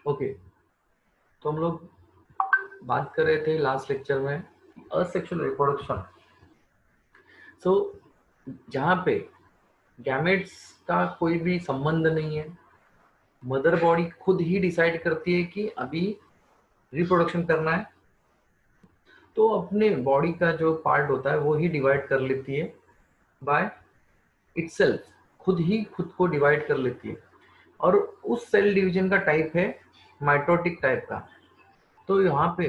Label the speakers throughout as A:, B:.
A: Okay, तो हम लोग बात कर रहे थे लास्ट लेक्चर में असेक्सुअल रिप्रोडक्शन। सो जहाँ पे गैमेट्स का कोई भी संबंध नहीं है, मदर बॉडी खुद ही डिसाइड करती है कि अभी रिप्रोडक्शन करना है, तो अपने बॉडी का जो पार्ट होता है वो ही डिवाइड कर लेती है बाय इटसेल्फ, खुद ही खुद को डिवाइड कर लेती है। और उस सेल डिवीजन का टाइप है माइटोटिक टाइप का। तो यहाँ पे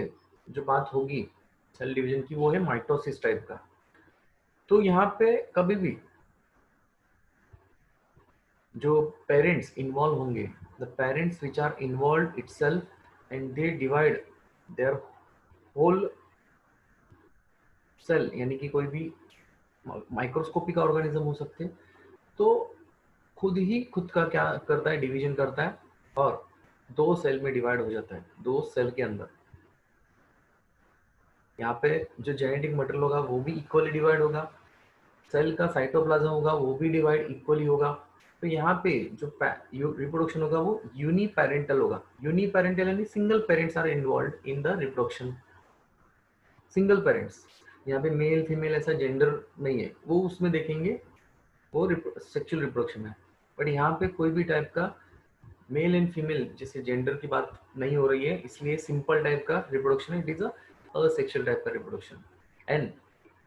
A: जो बात होगी सेल डिवीजन की वो है माइटोसिस टाइप का। तो यहाँ पे कभी भी जो पेरेंट्स इन्वॉल्व होंगे, the parents which are involve itself and they divide their whole cell, यानी कि कोई भी माइक्रोस्कोपिक ऑर्गेनिज्म हो सकते हैं, तो खुद ही खुद का क्या करता है, डिवीजन करता है और दो सेल में डिवाइड हो जाता है, दो सेल के अंदर। यहाँ पे जो जेनेटिक मटेरियल होगा वो भी इक्वली डिवाइड होगा, सेल का साइटोप्लाज्म होगा वो भी डिवाइड इक्वली होगा। तो यहाँ पे जो रिप्रोडक्शन होगा वो यूनिपेरेंटल होगा। यूनिपेरेंटल यानी single parents are involve in the reproduction, single parents. यहाँ पे मेल फीमेल ऐसा जेंडर नहीं है, वो उसमें देखेंगे वो सेक्सुअल रिप्रोडक्शन है। बट यहाँ पे कोई भी टाइप का मेल एंड फीमेल जैसे जेंडर की बात नहीं हो रही है, इसलिए सिंपल टाइप का रिप्रोडक्शन है, it is a sexual type का रिप्रोडक्शन। एंड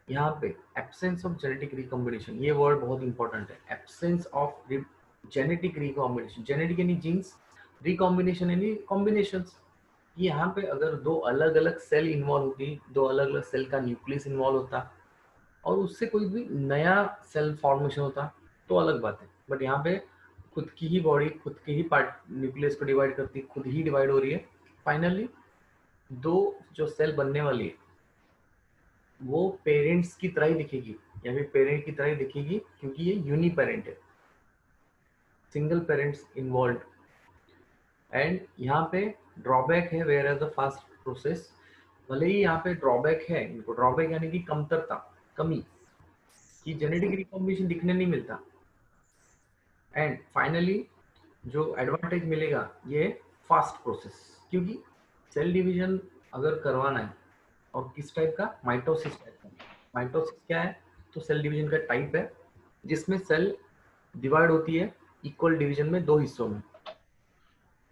A: यहाँ पे एब्सेंस ऑफ जेनेटिक रिकॉम्बिनेशन, ये वर्ड बहुत इंपॉर्टेंट है, absence of genetic recombination. Genetic यानी जीन्स, रिकॉम्बिनेशन यानी कॉम्बिनेशंस। यहाँ पे अगर दो अलग अलग सेल इन्वॉल्व होती, दो अलग अलग सेल का न्यूक्लियस इन्वॉल्व होता और उससे कोई भी नया सेल फॉर्मेशन होता तो अलग बात है। बट यहाँ पे खुद की ही बॉडी खुद के ही पार्ट न्यूक्लियस को डिवाइड करती है, खुद ही डिवाइड हो रही है। फाइनली दो जो सेल बनने वाली है वो पेरेंट्स की तरह ही दिखेगी, या फिर पेरेंट की तरह ही दिखेगी, क्योंकि ये यूनी पेरेंट है, सिंगल पेरेंट्स इन्वॉल्व। एंड यहाँ पे ड्रॉबैक है whereas the fast process. भले ही यहाँ पे ड्रॉबैक है, इनको ड्रॉबैक यानी कि कमतरता, कमी, कि जेनेटिक रिकॉम्बिनेशन दिखने नहीं मिलता। एंड फाइनली जो एडवांटेज मिलेगा ये फास्ट प्रोसेस, क्योंकि सेल डिवीजन अगर करवाना है, और किस टाइप का, माइटोसिस टाइप का। माइटोसिस क्या है, तो सेल डिवीजन का टाइप है जिसमें सेल डिवाइड होती है इक्वल डिवीजन में, दो हिस्सों में।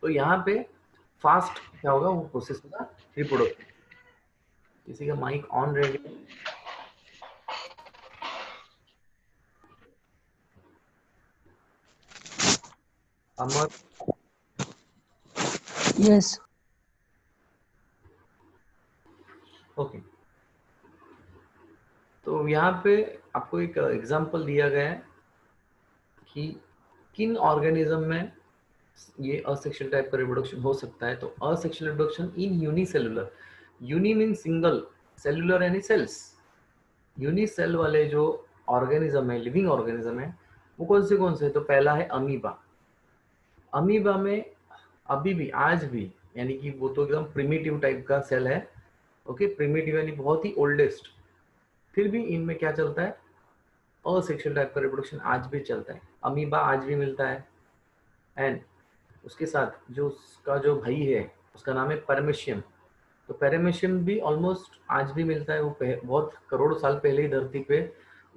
A: तो यहाँ पे फास्ट क्या होगा, वो प्रोसेस होगा रिप्रोडक्शन। किसी का माइक ऑन रह गया, अमर?
B: Yes.
A: ओके, तो यहाँ पे आपको एक एग्जांपल दिया गया है कि किन ऑर्गेनिज्म में ये असेक्सुअल टाइप का रिप्रोडक्शन हो सकता है। तो asexual reproduction in unicellular, uni mean single, cellular यानी सेल्स। यूनिसेल वाले जो ऑर्गेनिज्म है, लिविंग ऑर्गेनिज्म है, वो कौन से है, तो पहला है अमीबा। अमीबा में अभी भी, आज भी, यानी कि वो तो एकदम प्रिमिटिव टाइप का सेल है। ओके, प्रिमिटिव यानी बहुत ही ओल्डेस्ट, फिर भी इनमें क्या चलता है, असेक्सुअल टाइप का रिप्रोडक्शन आज भी चलता है। अमीबा आज भी मिलता है। एंड उसके साथ जो उसका जो भाई है उसका नाम है परमेशियम। तो पैरामेशियम भी ऑलमोस्ट आज भी मिलता है। वो बहुत करोड़ों साल पहले ही धरती पे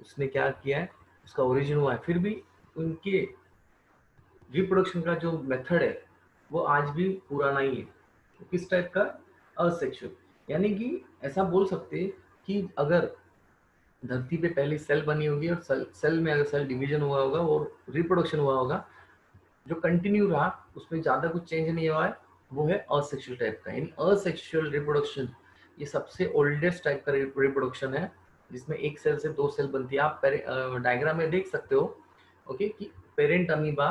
A: उसने क्या किया है, उसका ओरिजिन हुआ है। फिर भी उनके रिप्रोडक्शन का जो मेथड है वो आज भी पुराना ही है। तो किस टाइप का, असेक्सुअल। यानी कि ऐसा बोल सकते हैं कि अगर धरती पे पहले सेल बनी होगी और सेल में अगर सेल डिवीजन हुआ होगा और रिप्रोडक्शन हुआ होगा, जो कंटिन्यू रहा, उसमें ज्यादा कुछ चेंज नहीं हुआ है, वो है असेक्सुअल टाइप का। यानी असेक्सुअल रिप्रोडक्शन ये सबसे ओल्डेस्ट टाइप का रिप्रोडक्शन है, जिसमें एक सेल से दो सेल बनती है। आप डायग्राम में देख सकते हो, ओके, कि पेरेंट अमीबा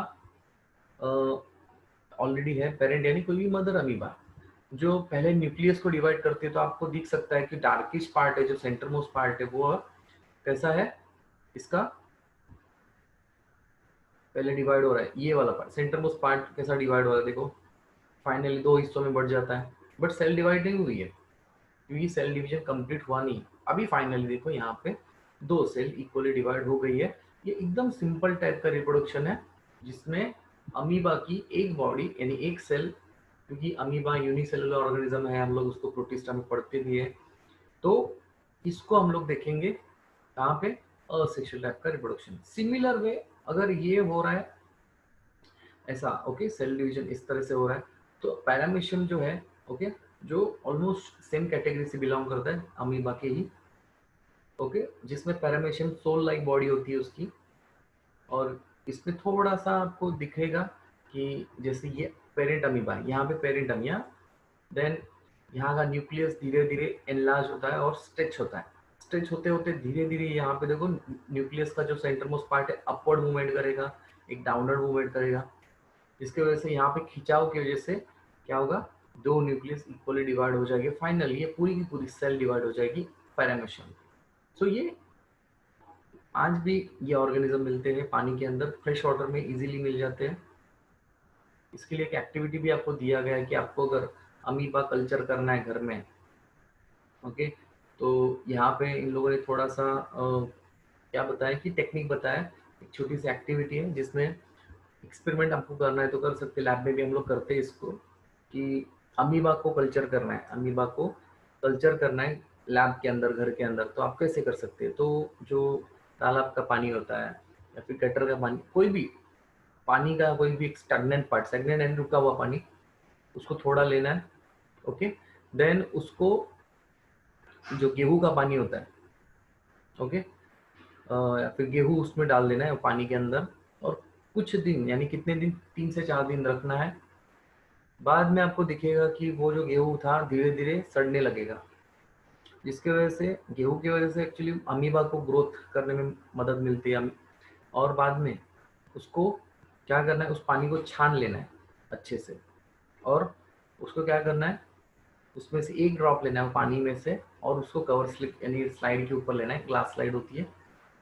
A: ऑलरेडी है, पेरेंट यानी कोई भी मदर अमीबा जो पहले न्यूक्लियस को डिवाइड करती है। तो आपको दिख सकता है कि डार्किश पार्ट है, जो सेंटर मोस्ट पार्ट है, वो कैसा है, इसका पहले डिवाइड हो रहा है, ये वाला पार्ट सेंटर मोस्ट पार्ट कैसा डिवाइड हो रहा है, देखो फाइनली दो हिस्सों में बढ़ जाता है। बट सेल डिवाइड नहीं हुई है, क्योंकि सेल डिवीजन कंप्लीट हुआ नहीं। अभी फाइनली देखो यहाँ पे दो सेल इक्वली डिवाइड हो गई है। ये एकदम सिंपल टाइप का रिप्रोडक्शन है, जिसमें अमीबा की एक बॉडी यानी एक सेल क्योंकि अमीबा यूनिसेलुलर ऑर्गेनिज्म है, हम लोग उसको प्रोटिस्टा में पढ़ते भी है। तो इसको हम लोग देखेंगे कहाँ पे, असेक्सुअल टाइप का रिप्रोडक्शन। सिमिलर वे अगर ये हो रहा है ऐसा, ओके, सेल डिवीजन इस तरह से हो रहा है, तो पैरामीशियम जो है, ओके, जो ऑलमोस्ट सेम कैटेगरी से बिलोंग करता है अमीबा के ही, ओके, जिसमें पैरामीशियम सोल लाइक बॉडी होती है उसकी। और इसमें थोड़ा सा आपको दिखेगा कि जैसे ये पेरेंट अमीबा है, यहाँ पे पेरेंट अमीबा, देन यहाँ का न्यूक्लियस धीरे धीरे एनलार्ज होता है और स्ट्रेच होता है। स्ट्रेच होते होते धीरे धीरे यहाँ पे देखो न्यूक्लियस का जो सेंटर मोस्ट पार्ट है अपवर्ड मूवमेंट करेगा, एक डाउनवर्ड मूवमेंट करेगा, जिसकी वजह से यहाँ पे खिंचाव की वजह से क्या होगा, दो न्यूक्लियस इक्वली डिवाइड हो जाएगी, फाइनली ये पूरी की पूरी सेल डिवाइड हो जाएगी पैरामीशियम। सो ये आज भी ये ऑर्गेनिज्म मिलते हैं पानी के अंदर, फ्रेश वाटर में इजीली मिल जाते हैं। इसके लिए एक एक्टिविटी भी आपको दिया गया है कि आपको अगर अमीबा कल्चर करना है घर में, ओके, तो यहाँ पे इन लोगों ने थोड़ा सा क्या बताया कि टेक्निक बताया, एक छोटी सी एक्टिविटी है जिसमें एक्सपेरिमेंट आपको करना है तो कर सकते हैं, लैब में भी हम लोग करते हैं इसको, कि अमीबा को कल्चर करना है, अमीबा को कल्चर करना है लैब के अंदर, घर के अंदर, तो आप कैसे कर सकते हैं। तो जो तालाब का पानी होता है या फिर गटर का पानी, कोई भी पानी का कोई भी स्टैग्नेंट पार्ट, स्टैग्नेंट एंड रुका हुआ पानी, उसको थोड़ा लेना है, ओके, देन उसको, जो गेहूं का पानी होता है, ओके, या फिर गेहूं उसमें डाल देना है पानी के अंदर, और कुछ दिन, यानी कितने दिन, 3 से 4 दिन रखना है। बाद में आपको दिखेगा कि वो जो गेहूं था धीरे धीरे सड़ने लगेगा, जिसकी वजह से, गेहूं की वजह से एक्चुअली अमीबा को ग्रोथ करने में मदद मिलती है। और बाद में उसको क्या करना है, उस पानी को छान लेना है अच्छे से, और उसको क्या करना है, उसमें से एक ड्रॉप लेना है वो पानी में से, और उसको कवर स्लिप यानी स्लाइड के ऊपर लेना है, ग्लास स्लाइड होती है,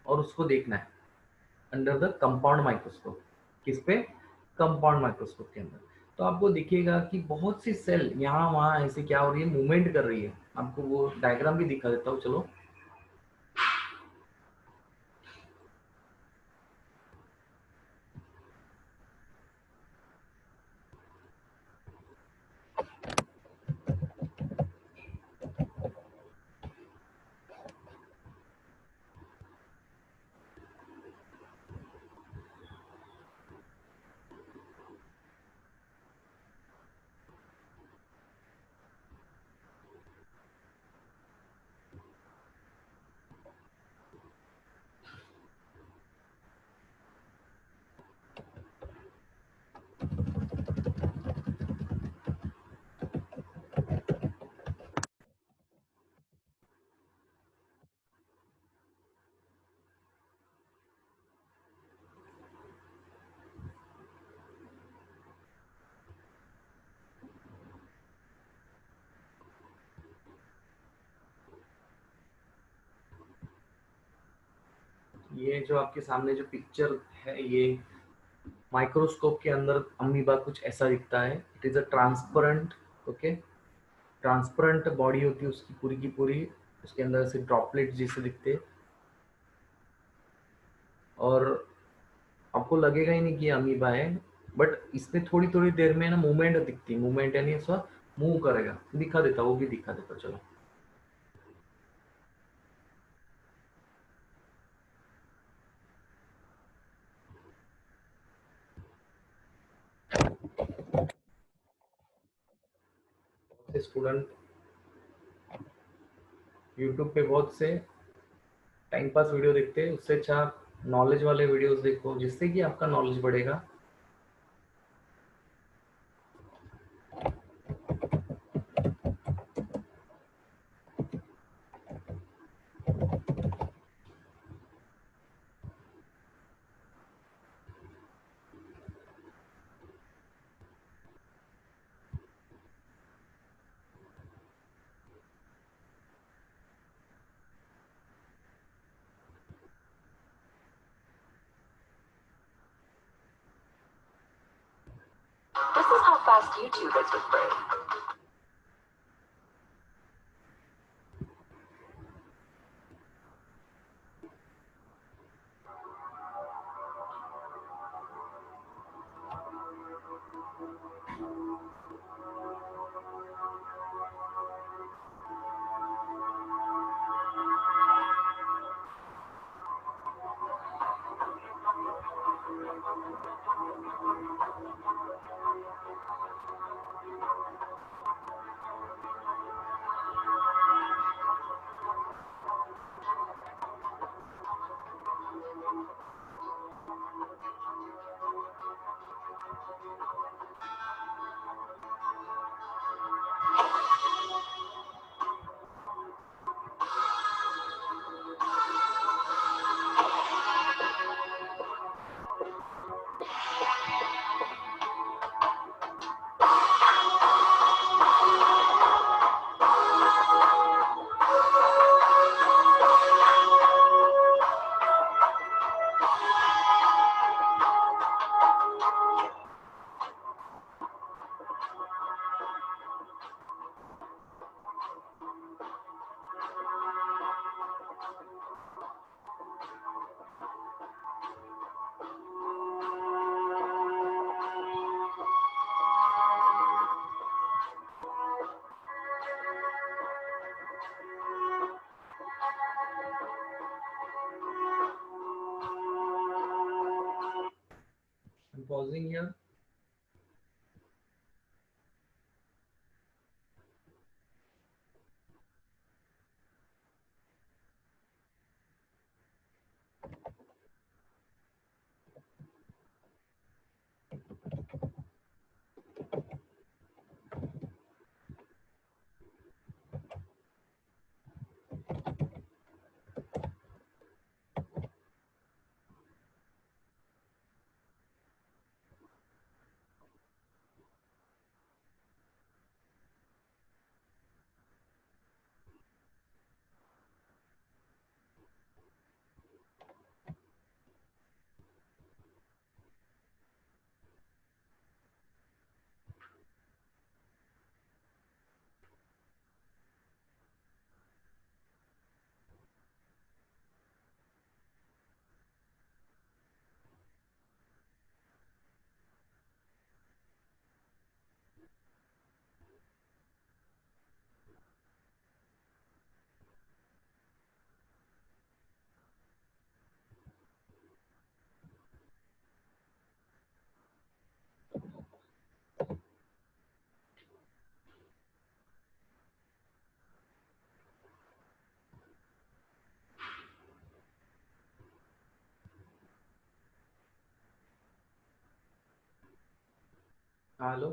A: और उसको देखना है अंडर द कंपाउंड माइक्रोस्कोप। किस पे, कंपाउंड माइक्रोस्कोप के अंदर। तो आपको दिखेगा कि बहुत सी सेल यहाँ वहाँ ऐसे क्या हो रही है, मूवमेंट कर रही है। आपको वो डायग्राम भी दिखा देता हूँ, चलो। ये जो आपके सामने जो पिक्चर है, ये माइक्रोस्कोप के अंदर अमीबा कुछ ऐसा दिखता है। It is a transparent, okay, transparent body होती है उसकी पूरी की पूरी, उसके अंदर से ड्रॉपलेट जैसे दिखते हैं, और आपको लगेगा ही नहीं कि ये अमीबा है, बट इसमें थोड़ी थोड़ी देर में ना मूवमेंट दिखती है, मूवमेंट यानी ऐसा मूव करेगा, दिखा देता, वो भी दिखा देता, चलो। स्टूडेंट यूट्यूब पे बहुत से टाइम पास वीडियो देखते हैं, उससे अच्छा नॉलेज वाले वीडियोस देखो, जिससे कि आपका नॉलेज बढ़ेगा।
B: This is how fast YouTube is with Brave.
A: I'm pausing here. Hello.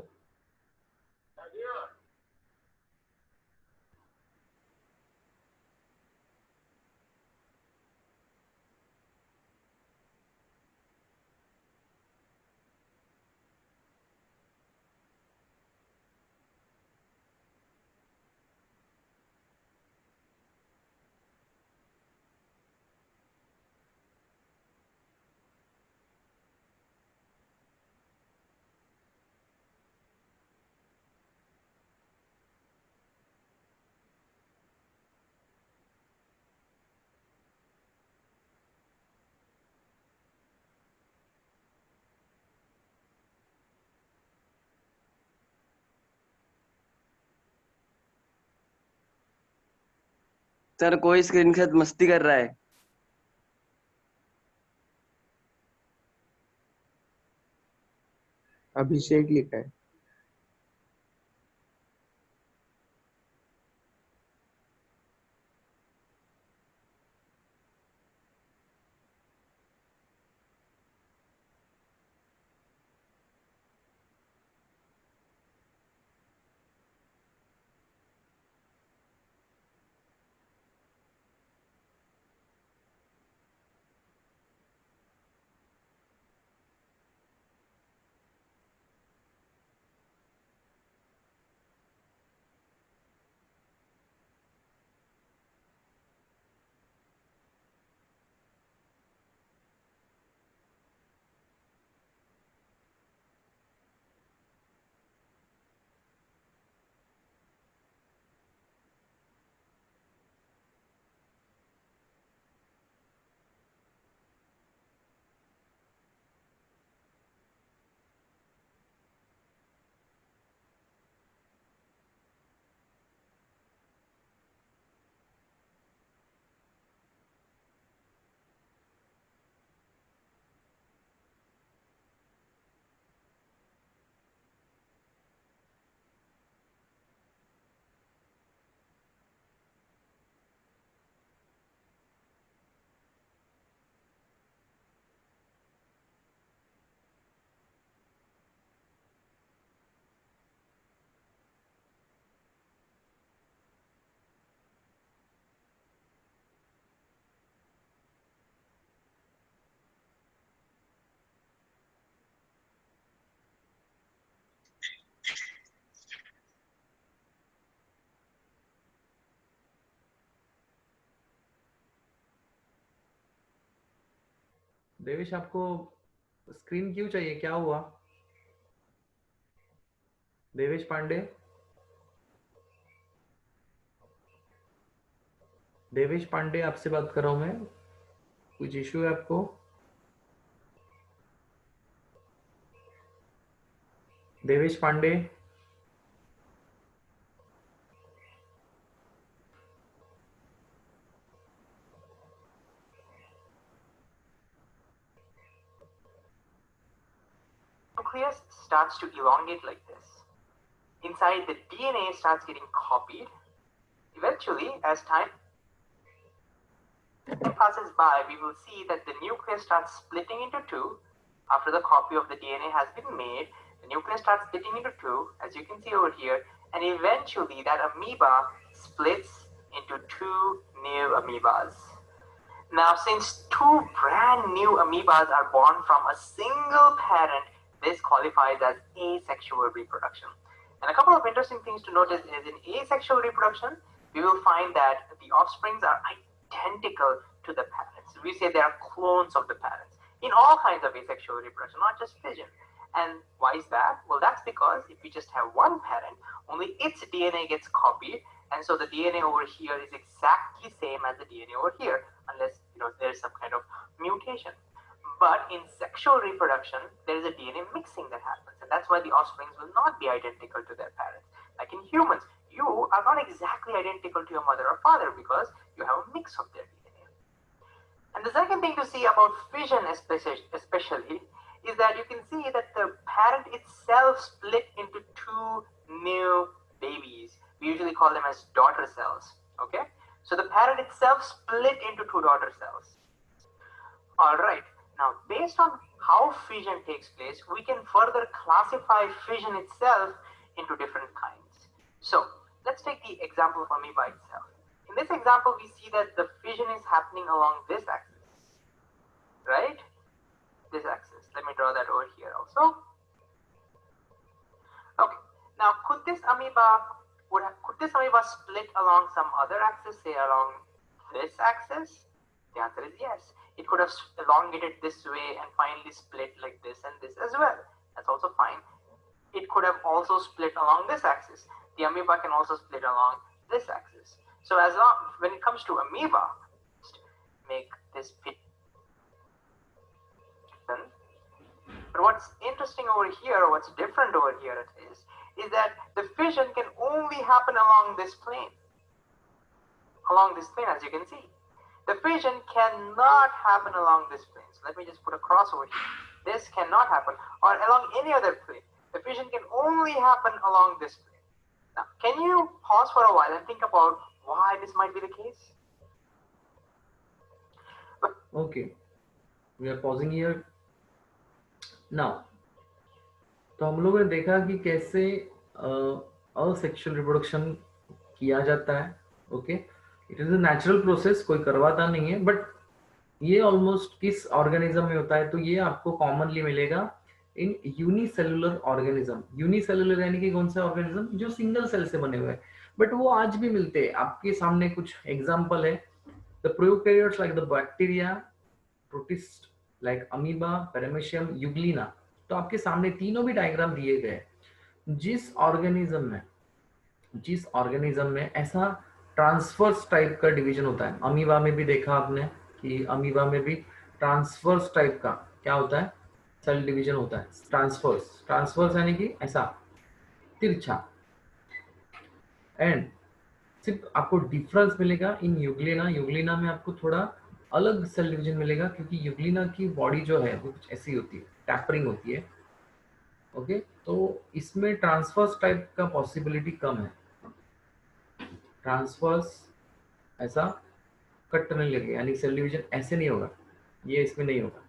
C: Sir कोई स्क्रीन के साथ मस्ती कर रहा है।
D: अभिषेक लिखा है।
A: देवेश, आपको स्क्रीन क्यों चाहिए, क्या हुआ? देवेश पांडे, देवेश पांडे आपसे बात कर रहा हूं मैं। कुछ इश्यू है आपको? Devesh Pandey.
D: nucleus starts to elongate like this. Inside, the DNA starts getting copied. Eventually, as time passes by, we will see that the nucleus starts splitting into two. After the copy of the DNA has been made, the nucleus starts splitting into two, as you can see over here, and eventually that amoeba splits into two new amoebas. Now, since two brand new amoebas are born from a single parent, this qualifies as asexual reproduction. And a couple of interesting things to notice is in asexual reproduction, we will find that the offsprings are identical to the parents. We say they are clones of the parents in all kinds of asexual reproduction, not just fission. And why is that? Well, that's because if we just have one parent, only its DNA gets copied, and so the DNA over here is exactly same as the DNA over here, unless there's some kind of mutation. But in sexual reproduction, there is a DNA mixing that happens, and that's why the offsprings will not be identical to their parents. Like in humans, you are not exactly identical to your mother or father because you have a mix of their DNA. And the second thing to see about fission especially is that you can see that the parent itself split into two new babies. We usually call them as daughter cells, okay? So the parent itself split into two daughter cells. All right, now based on how fission takes place, we can further classify fission itself into different kinds. So let's take the example of amoeba itself. In this example, we see that the fission is happening along this axis, right? This axis. Let me draw that over here also. Okay. Now, could this amoeba split along some other axis, say along this axis? The answer is yes. It could have elongated this way and finally split like this and this as well. That's also fine. It could have also split along this axis. The amoeba can also split along this axis. So when it comes to amoeba, just make this fit. But what's interesting over here, or what's different over here is that the fission can only happen along this plane. Along this plane, as you can see. The fission cannot happen along this plane. So let me just put a cross over here. This cannot happen, or along any other plane. The fission can only happen along this plane. Now, can you pause for a while and think about why this might be the case?
A: Okay, we are pausing here. Now, तो हम लोगों ने देखा कि कैसे asexual reproduction किया जाता है. Okay, it is a natural process, कोई करवाता नहीं है, बट ये ऑलमोस्ट किस ऑर्गेनिज्म में होता है, तो ये आपको कॉमनली मिलेगा इन यूनिसेलुलर ऑर्गेनिज्म. यूनिसेलुलर यानी कि कौन सा ऑर्गेनिज्म जो सिंगल सेल से बने हुए हैं, बट वो आज भी मिलते हैं. आपके सामने कुछ एग्जांपल है. The prokaryotes like the bacteria, protist like amoeba, paramecium, Euglena. तो आपके सामने तीनों भी डायग्राम दिए गए. जिस ऑर्गेनिज्म में ऐसा ट्रांसफर्स टाइप का डिवीजन होता है, अमीबा में भी देखा आपने कि अमीबा में भी ट्रांसफर्स टाइप का क्या होता है, सेल डिवीजन होता है. ट्रांसफर्स यानी कि ऐसा तिरछा. एंड सिर्फ आपको डिफरेंस मिलेगा इन यूग्लिना में आपको थोड़ा अलग सेल डिवीजन मिलेगा, क्योंकि यूग्लिना की बॉडी जो है वो कुछ ऐसी होती है, टैपरिंग होती है. ओके, तो इसमें ट्रांसफर्स टाइप का पॉसिबिलिटी कम है. ट्रांसफर्स ऐसा कट नहीं लगेगा, यानी सेल डिवीजन ऐसे नहीं होगा, ये इसमें नहीं होगा.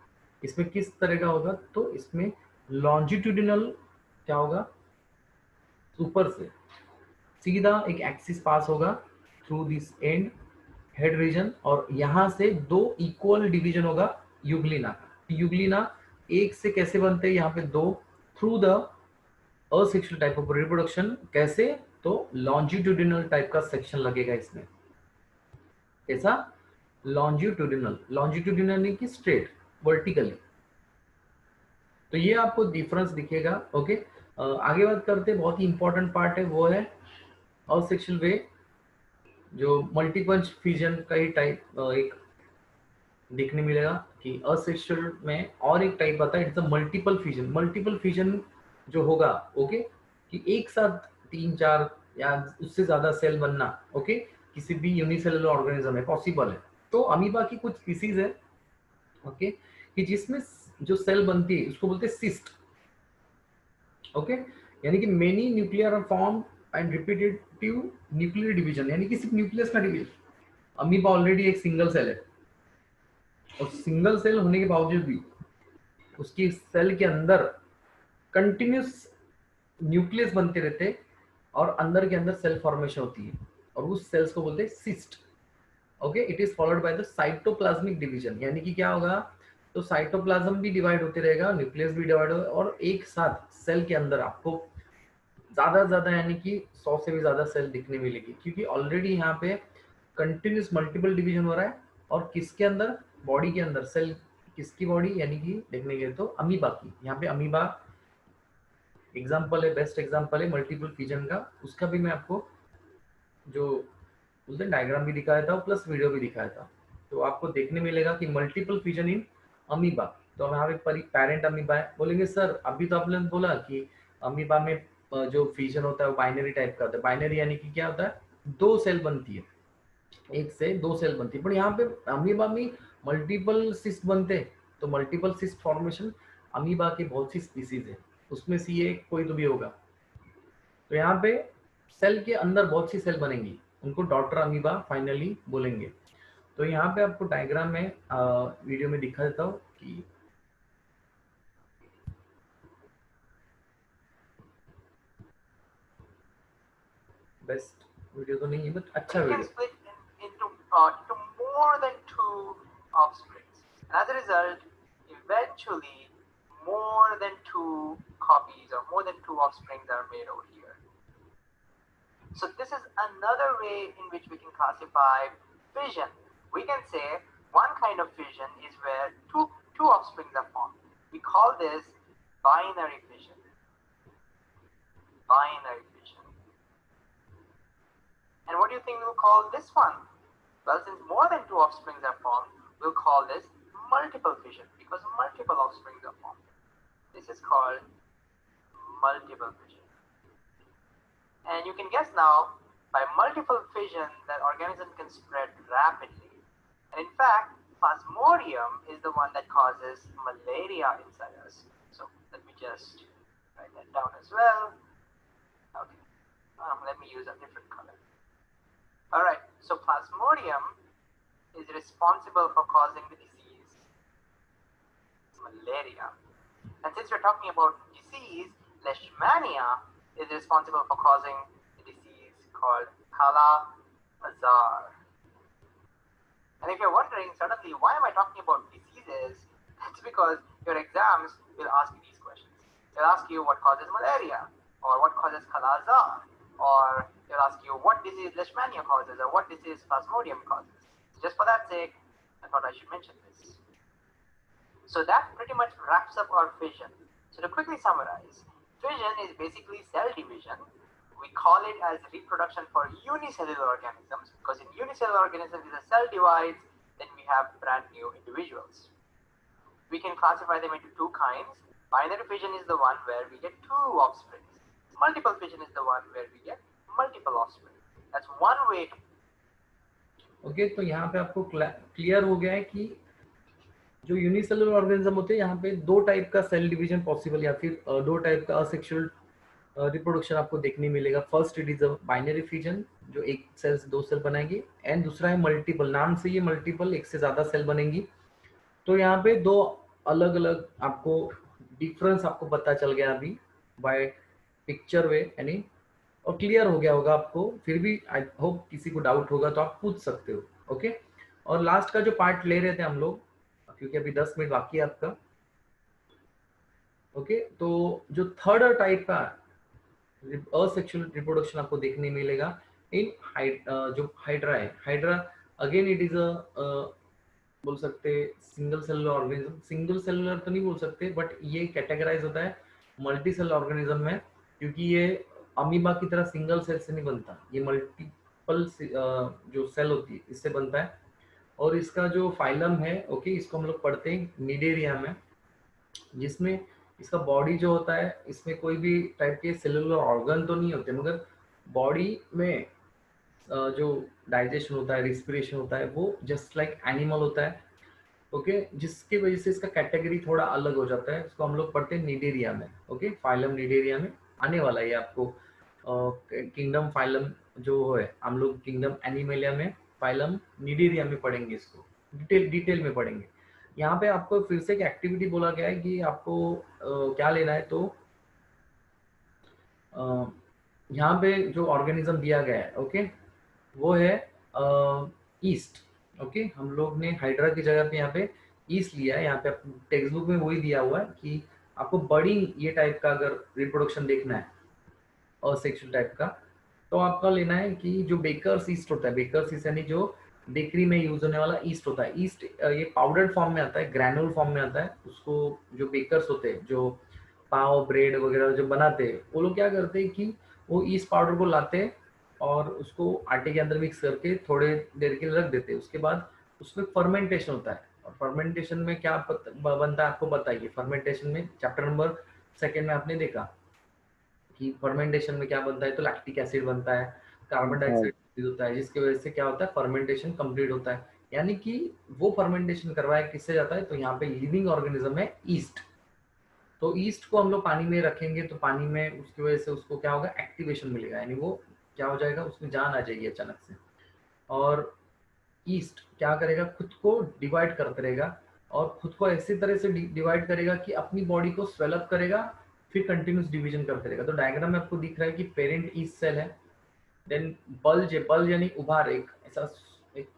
A: इसमें किस तरह का होगा, तो इसमें लॉन्जिट्यूडिनल क्या होगा, ऊपर से सीधा एक एक्सिस पास होगा through this and head region, और यहां से दो इक्वल डिवीजन होगा यूग्लिना. यूग्लिना एक से कैसे बनते हैं, यहाँ पे दो, through the asexual type of reproduction. कैसे, तो लॉन्जिट्यूडिनल टाइप का सेक्शन लगेगा इसमें. कैसा, लॉन्जिट्यूडिनल की स्ट्रेट वर्टिकली. तो ये आपको डिफरेंस दिखेगा. ओके, आगे बात करते, बहुत ही इंपॉर्टेंट पार्ट है, वो है असेक्सुअल वे, जो मल्टीपंच फिजन का ही टाइप एक देखने मिलेगा कि असेक्सुअल में और एक टाइप आता है, इट्स अ मल्टीपल फिजन जो होगा. ओके, कि एक साथ 3-4 या उससे ज्यादा सेल बनना, ओके, किसी भी यूनिसेलुलर ऑर्गेनिज्म में पॉसिबल है. तो अमीबा की कुछ स्पीसीज है, ओके, कि जिसमें जो सेल बनती है उसको बोलते हैं सिस्ट. ओके, यानी कि many nuclear are form and repetitive nuclear division, यानी कि सिर्फ न्यूक्लियस का डिवीजन। अमीबा ऑलरेडी एक सिंगल सेल है, और सिंगल सेल होने के बावजूद भी उसकी सेल के अंदर कंटिन्यूस न्यूक्लियस बनते रहते, और अंदर के अंदर सेल फॉर्मेशन होती है, और उस सेल्स को बोलते हैं cyst. Okay, it is followed by the cytoplasmic division, यानी कि क्या होगा, तो साइटोप्लाज्म भी डिवाइड होते रहेगा, न्यूक्लियस भी डिवाइड होगा, और एक साथ सेल के अंदर आपको ज्यादा से ज्यादा यानी कि 100 से भी ज्यादा सेल दिखने मिलेगी, क्योंकि ऑलरेडी यहाँ पे कंटिन्यूस मल्टीपल डिवीजन हो रहा है। और किसके अंदर, बॉडी के अंदर सेल, किसकी बॉडी, यानी कि देखने गए तो अमीबा की। यहाँ पे अमीबा एग्जाम्पल है, बेस्ट एग्जाम्पल है मल्टीपल फिजन का। उसका भी मैं आपको जो उस दिन डायग्राम भी दिखाया था प्लस वीडियो भी दिखाया था, तो आपको देखने मिलेगा कि मल्टीपल फिजन इन अमीबा। तो हम यहाँ पे पेरेंट अमीबा है, बोलेंगे सर अभी तो आपने बोला कि अमीबा में जो फिजन होता है वो बाइनरी टाइप का होता है। बाइनरी यानी कि क्या होता है, दो सेल बनती है, एक से दो सेल बनती है, पर यहाँ पे अमीबा में मल्टीपल सिस्ट बनते हैं। तो मल्टीपल सिस्ट फॉर्मेशन अमीबा की बहुत सी स्पीसीज है, उसमें से ये कोई तो भी होगा। तो यहाँ पे सेल के अंदर बहुत सी सेल बनेंगी, उनको डॉटर अमीबा फाइनली बोलेंगे। तो यहाँ पे आपको डायग्राम में वीडियो में दिखा देता हूँ कि बेस्ट वीडियो तो नहीं है बट अच्छा
D: It can
A: video.
D: split into more than two offsprings. And as a result, eventually more than two copies or more than two offsprings are made over here. So this is another way in which we can classify fission. We can say one kind of fission is where two offsprings are formed. We call this binary fission. Binary fission. And what do you think we'll call this one? Well, since more than two offsprings are formed, we'll call this multiple fission because multiple offsprings are formed. This is called multiple fission. And you can guess now, by multiple fission, that organism can spread rapidly. And in fact, Plasmodium is the one that causes malaria inside us. So let me just write that down as well. Okay. Let me use a different color. All right. So Plasmodium is responsible for causing the disease malaria. And since we're talking about disease, Leishmania is responsible for causing a disease called Kala-Azar. And if you're wondering suddenly, why am I talking about diseases? It's because your exams will ask you these questions. They'll ask you what causes malaria, or what causes Kala-Azar, or they'll ask you what disease Leishmania causes, or what disease Plasmodium causes. So just for that sake, I thought I should mention this. So that pretty much wraps up our fission. So to quickly summarize, fission is basically cell division. We call it as reproduction for unicellular organisms because in unicellular organisms, if the cell divides, then we have brand new individuals. We can classify them into two kinds. Binary fission is the one where we get two offspring. Multiple fission is the one where we get multiple offspring. That's one way to.
A: Okay, तो यहाँ पे आपको clear हो गया है कि जो unicellular organism होते हैं यहाँ पे दो टाइप का सेल डिवीजन पॉसिबल, या फिर दो टाइप का असेक्सुअल रिप्रोडक्शन आपको देखने मिलेगा। First it is a binary fission, जो एक सेल से दो सेल बनाएंगे, एंड दूसरा है मल्टीपल, नाम से ये मल्टीपल, एक से ज्यादा सेल बनेंगी। तो यहाँ पे दो अलग अलग आपको डिफरेंस आपको पता चल गया अभी बाय पिक्चर वे, यानी और क्लियर हो गया होगा आपको। फिर भी आई होप किसी को डाउट होगा तो आप पूछ सकते हो। ओके, और लास्ट का जो पार्ट ले रहे थे हम लोग, क्योंकि अभी 10 मिनट बाकी है आपका। ओके, तो जो थर्ड टाइप का असेक्सुअल रिप्रोडक्शन आपको देखने मिलेगा इन जो हाइड्रा है। Hydra again it is a बोल सकते single cellular organism, single cellular तो नहीं बोल सकते, बट ये कैटेगराइज होता है मल्टी सेलुलर ऑर्गेनिज्म में, क्योंकि ये अमीबा की तरह सिंगल सेल से नहीं बनता, ये मल्टीपल जो सेल होती है इससे बनता है। और इसका जो फाइलम है, ओके, इसको हम लोग पढ़ते हैं निडेरिया में, जिसमें इसका बॉडी जो होता है इसमें कोई भी टाइप के सेलुलर ऑर्गन तो नहीं होते, मगर बॉडी में जो डाइजेशन होता है, रिस्पिरेशन होता है, वो जस्ट लाइक एनिमल होता है। ओके, जिसकी वजह से इसका कैटेगरी थोड़ा अलग हो जाता है। इसको हम लोग पढ़ते हैं निडेरिया में। ओके, फाइलम निडेरिया में आने वाला है आपको। किंगडम फाइलम जो है, हम लोग किंगडम एनिमलिया में फाइलम निडेरिया में पढ़ेंगे, इसको डिटेल में पढ़ेंगे। यहाँ पे आपको फिर से एक एक्टिविटी बोला गया है कि आपको क्या लेना है। तो यहाँ पे जो ऑर्गेनिज्म दिया गया है, ओके, वो है ईस्ट। ओके, हम लोग ने हाइड्रा की जगह पे यहाँ पे ईस्ट लिया है। यहाँ पे टेक्स्ट बुक में वही दिया हुआ है कि आपको बर्डिंग ये टाइप का अगर रिप्रोडक्शन देखना है और सेक्सुअल टाइप का, तो आपका लेना है कि जो बेकर्स ईस्ट होता है, बेकर्स ईस्ट यानी जो बेकरी में यूज होने वाला ईस्ट होता है। ईस्ट ये पाउडर्ड फॉर्म में आता है, ग्रैनुल फॉर्म में आता है। उसको जो बेकर्स होते हैं, जो पाव ब्रेड वगैरह जो बनाते हैं, वो लोग क्या करते हैं कि वो ईस्ट पाउडर को लाते हैं और उसको आटे के अंदर मिक्स करके थोड़े देर के लिए रख देते हैं। उसके बाद उसमें फर्मेंटेशन होता है। और फर्मेंटेशन में क्या बनता है आपको बताइए। फर्मेंटेशन में चैप्टर नंबर 2 में आपने देखा कि फर्मेंटेशन में क्या बनता है। तो लैक्टिक एसिड बनता है, कार्बन डाइऑक्साइड होता है, जिसकी वजह से क्या होता है, फर्मेंटेशन कंप्लीट होता है। यानी कि वो फर्मेंटेशन करवाया किससे जाता है, तो यहाँ पे लिविंग ऑर्गेनिज्म है ईस्ट। तो ईस्ट को हम लोग पानी में रखेंगे तो पानी में उसकी वजह से उसको क्या होगा, एक्टिवेशन मिलेगा, यानी वो क्या हो जाएगा, उसमें जान आ जाएगी अचानक से। और ईस्ट क्या करेगा, खुद को डिवाइड करते रहेगा और खुद को ऐसी तरह से डिवाइड करेगा कि अपनी बॉडी को स्वेलअप करेगा, फिर कंटिन्यूस डिवीजन करते रहेगा। तो डायग्राम में आपको दिख रहा है कि पेरेंट ईस्ट सेल है, देन बल्ज है, बल्ज यानी उभार, एक ऐसा एक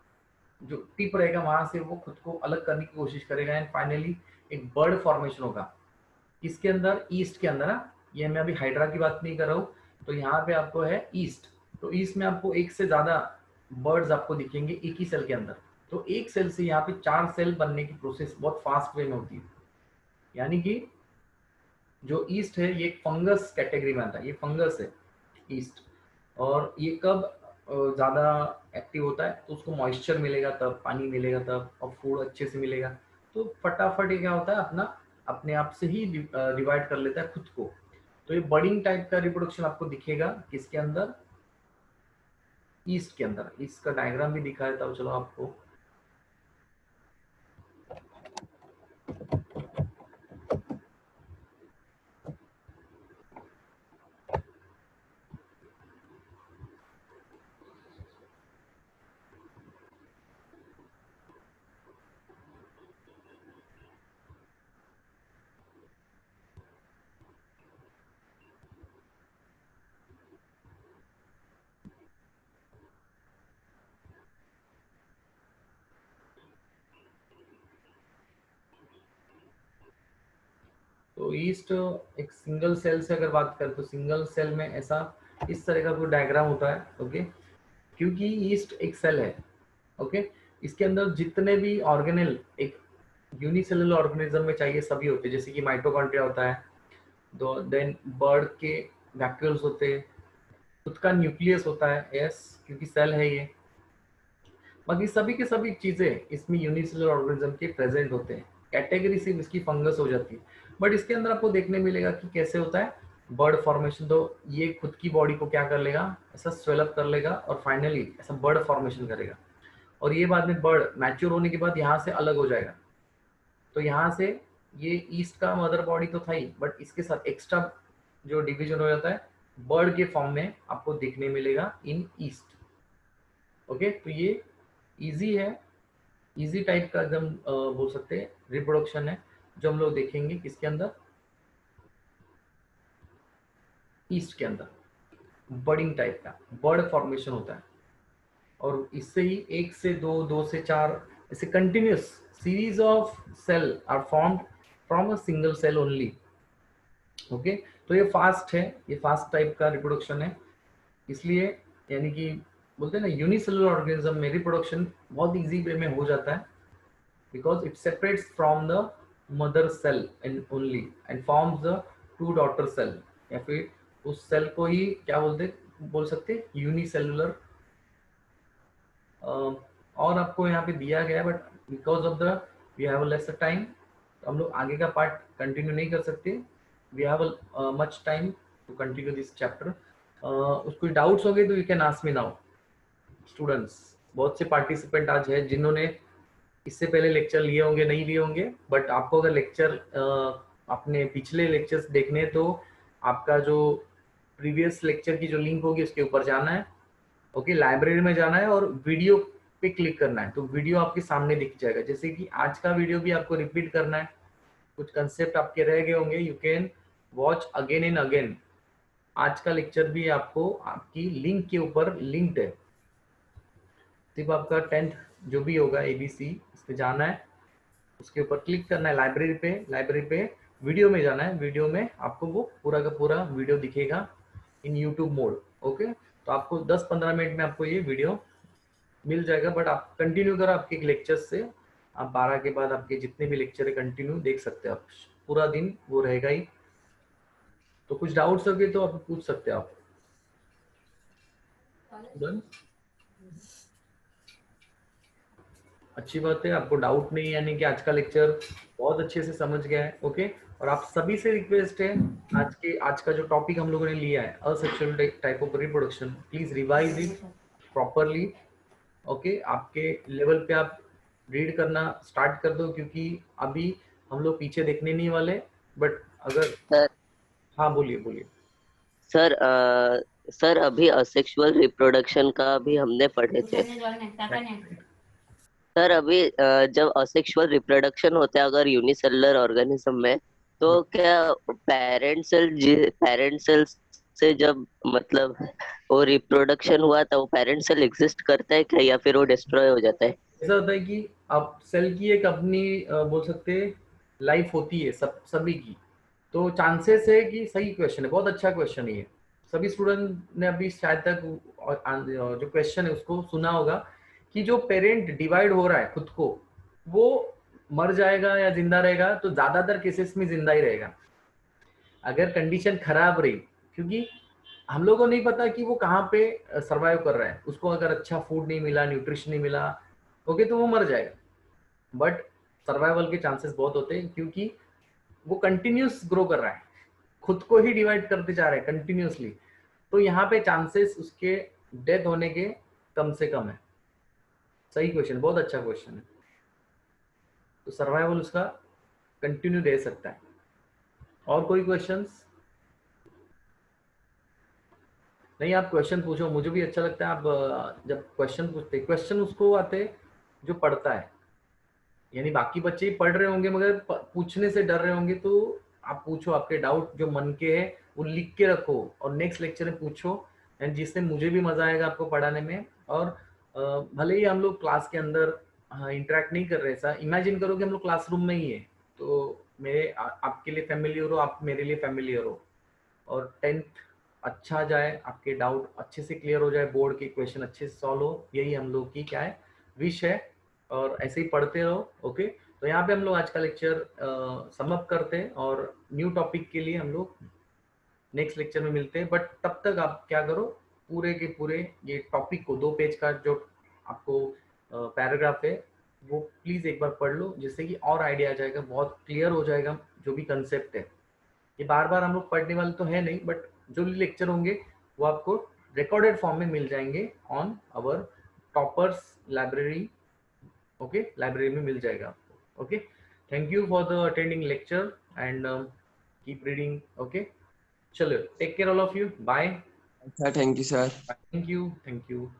A: जो टिप रहेगा, वहां से वो खुद को अलग करने की कोशिश करेगा एंड फाइनली एक बर्ड फॉर्मेशन होगा। इसके अंदर, ईस्ट के अंदर ना, ये मैं अभी हाइड्रा की बात नहीं कर रहा हूँ। तो यहाँ पे आपको है ईस्ट। तो ईस्ट में आपको एक से ज्यादा बर्ड्स आपको दिखेंगे एक ही सेल के अंदर। तो एक सेल से यहाँ पे 4 सेल बनने की प्रोसेस बहुत फास्ट वे में होती है। यानी कि जो ईस्ट है ये एक फंगस कैटेगरी में आता है, ये फंगस है ईस्ट। और ये कब ज्यादा एक्टिव होता है, तो उसको मॉइस्चर मिलेगा तब, पानी मिलेगा तब, और फूड अच्छे से मिलेगा। तो फटाफट ये क्या होता है, अपना अपने आप से ही डिवाइड कर लेता है खुद को। तो ये बर्डिंग टाइप का रिप्रोडक्शन आपको दिखेगा किसके अंदर, ईस्ट के अंदर। इसका डायग्राम भी दिखाया था, चलो आपको। तो ईस्ट एक सिंगल सेल से अगर बात करें तो सिंगल सेल में ऐसा इस तरह का कोई डायग्राम होता है। ओके, क्योंकि ईस्ट एक सेल है। ओके, इसके अंदर जितने भी ऑर्गेनेल एक यूनिसेलुलर ऑर्गेनिज्म में चाहिए सभी होते हैं, जैसे कि माइटोकॉन्ड्रिया होता है, दो देन बर्ड के वैक्यूल्स होते हैं, खुद का न्यूक्लियस होता है, यस, क्योंकि सेल है ये। बाकी सभी के सभी चीजें इसमें यूनिसेलुलर ऑर्गेनिज्म के प्रेजेंट होते हैं। कैटेगरी सिर्फ इसकी फंगस हो जाती है, बट इसके अंदर आपको देखने मिलेगा कि कैसे होता है बर्ड फॉर्मेशन। तो ये खुद की बॉडी को क्या कर लेगा, ऐसा स्वेलअप कर लेगा और फाइनली ऐसा बर्ड फॉर्मेशन करेगा। और ये बाद में बर्ड मैच्योर होने के बाद यहाँ से अलग हो जाएगा। तो यहाँ से ये ईस्ट का मदर बॉडी तो था ही, बट इसके साथ एक्स्ट्रा जो डिवीजन हो जाता है बर्ड के फॉर्म में आपको देखने मिलेगा इन ईस्ट। ओके, तो ये इजी है, इजी टाइप का एकदम बोल सकते हैं रिप्रोडक्शन है जो हम लोग देखेंगे किसके अंदर, ईस्ट के अंदर। बर्डिंग टाइप का बर्ड फॉर्मेशन होता है और इससे ही 1 से 2, 2 से 4 ऐसे continuous series of cell are formed from a single cell only. Okay, तो ये फास्ट है, ये फास्ट टाइप का रिप्रोडक्शन है। इसलिए यानी कि बोलते हैं ना यूनिसेलुलर ऑर्गेनिज्म में रिप्रोडक्शन बहुत इजी वे में हो जाता है, because it separates from the mother cell and only and forms the 2 daughter cell, या फिर उस सेल को ही क्या बोल सकते यूनिसेलुलर। और आपको यहाँ पे दिया गया है, but because of the we have lesser time, तो हम लोग आगे का पार्ट कंटिन्यू नहीं कर सकते। We have much time to continue this chapter. उसको डाउट्स हो गए तो you can ask me now. Students, बहुत से पार्टिसिपेंट आज है जिन्होंने इससे पहले लेक्चर लिए होंगे नहीं लिए होंगे, बट आपको अगर लेक्चर अपने पिछले लेक्चर्स देखने हैं तो आपका जो प्रीवियस लेक्चर की जो लिंक होगी उसके ऊपर जाना है, ओके, लाइब्रेरी में जाना है और वीडियो पे क्लिक करना है, तो वीडियो आपके सामने दिख जाएगा। जैसे कि आज का वीडियो भी आपको रिपीट करना है, कुछ कंसेप्ट आपके रह गए होंगे, you can watch again and again. आज का लेक्चर भी आपको आपकी लिंक के ऊपर लिंक्ड है। सिर्फ आपका 10th जो भी होगा ABC इस पे जाना है, उसके ऊपर क्लिक करना है, लाइब्रेरी पे वीडियो में जाना है, वीडियो में आपको वो पूरा का पूरा वीडियो दिखेगा इन यूट्यूब मोड, ओके। तो आपको 10-15 मिनट में आपको ये वीडियो मिल जाएगा, बट आप कंटिन्यू करो आपके लेक्चर से, आप 12 के बाद आपके जितने भी लेक्चर है कंटिन्यू देख सकते हैं आप, पूरा दिन वो रहेगा ही। तो कुछ डाउट्स होंगे तो आप पूछ सकते हैं आप। Done? अच्छी बात है, आपको डाउट नहीं है, यानी कि आज का लेक्चर बहुत अच्छे से समझ गया है, ओके। और आप सभी से रिक्वेस्ट है, आज का जो टॉपिक हम लोगों ने लिया है asexual type of reproduction, please revise it properly, okay. आपके लेवल पे आप रीड करना स्टार्ट कर दो, क्योंकि अभी हम लोग पीछे देखने नहीं वाले, बट अगर
E: सर
A: हाँ बोलिए बोलिए।
E: सर सर अभी असेक्सुअल रिप्रोडक्शन का भी हमने पढ़े थे सर। अभी जब असेक्सुअल रिप्रोडक्शन होता है अगर यूनिसेलुलर ऑर्गेनिज्म में, तो क्या पेरेंट सेल से जब मतलब वो रिप्रोडक्शन हुआ था वो पेरेंट सेल एग्जिस्ट करता है क्या, या फिर वो डिस्ट्रॉय हो जाता है?
A: ऐसा होता है कि अब सेल की एक अपनी बोल सकते हैं लाइफ होती है सभी की, तो चांसेस है कि, सही क्वेश्चन है, बहुत अच्छा क्वेश्चन है ये। सभी स्टूडेंट ने अभी शायद तक जो क्वेश्चन है उसको सुना होगा कि जो पेरेंट डिवाइड हो रहा है खुद को, वो मर जाएगा या जिंदा रहेगा, तो ज्यादातर केसेस में जिंदा ही रहेगा अगर कंडीशन खराब रही, क्योंकि हम लोगों को नहीं पता कि वो कहाँ पे सरवाइव कर रहा है, उसको अगर अच्छा फूड नहीं मिला, न्यूट्रिशन नहीं मिला, ओके, तो वो मर जाएगा। बट सर्वाइवल के चांसेस बहुत होते हैं, क्योंकि वो कंटिन्यूस ग्रो कर रहा है, खुद को ही डिवाइड करते जा रहे हैं कंटिन्यूसली, तो यहाँ पे चांसेस उसके डेथ होने के कम से कम है। सही क्वेश्चन, बहुत अच्छा क्वेश्चन है। तो सर्वाइवल उसका कंटिन्यू दे सकता है। और कोई क्वेश्चंस? नहीं, आप क्वेश्चन पूछो, मुझे भी अच्छा लगता है आप जब क्वेश्चन पूछते, क्वेश्चन उसको आते जो पढ़ता है, यानी बाकी बच्चे ही पढ़ रहे होंगे मगर पूछने से डर रहे होंगे, तो आप पूछो, आपके डाउट जो मन के है वो लिख के रखो और नेक्स्ट लेक्चर में पूछो, एंड जिससे मुझे भी मजा आएगा आपको पढ़ाने में। और भले ही हम लोग क्लास के अंदर इंटरेक्ट नहीं कर रहे, ऐसा इमेजिन करो कि हम लोग क्लासरूम में ही है, तो आपके लिए फैमिलियर हो, आप मेरे लिए फैमिलियर हो, और 10th अच्छा जाए, आपके डाउट अच्छे से क्लियर हो जाए, बोर्ड के क्वेश्चन अच्छे से सॉल्व हो, यही हम लोग की क्या है, विश है। और ऐसे ही पढ़ते रहो, ओके। तो यहाँ पे हम लोग आज का लेक्चर समअप करते हैं, और न्यू टॉपिक के लिए हम लोग नेक्स्ट लेक्चर में मिलते हैं। बट तब तक आप क्या करो, पूरे के पूरे ये टॉपिक को, 2 पेज का जो आपको पैराग्राफ है, वो प्लीज एक बार पढ़ लो, जिससे कि और आइडिया आ जाएगा, बहुत क्लियर हो जाएगा जो भी कंसेप्ट है। ये बार बार हम लोग पढ़ने वाले तो है नहीं, बट जो भी लेक्चर होंगे वो आपको रिकॉर्डेड फॉर्म में मिल जाएंगे on our toppers library, okay, library में मिल जाएगा आपको, okay. Thank you for the attending lecture and keep reading, okay. चलो, take care all of you, bye.
C: Thank you sir.
A: Thank you, thank you.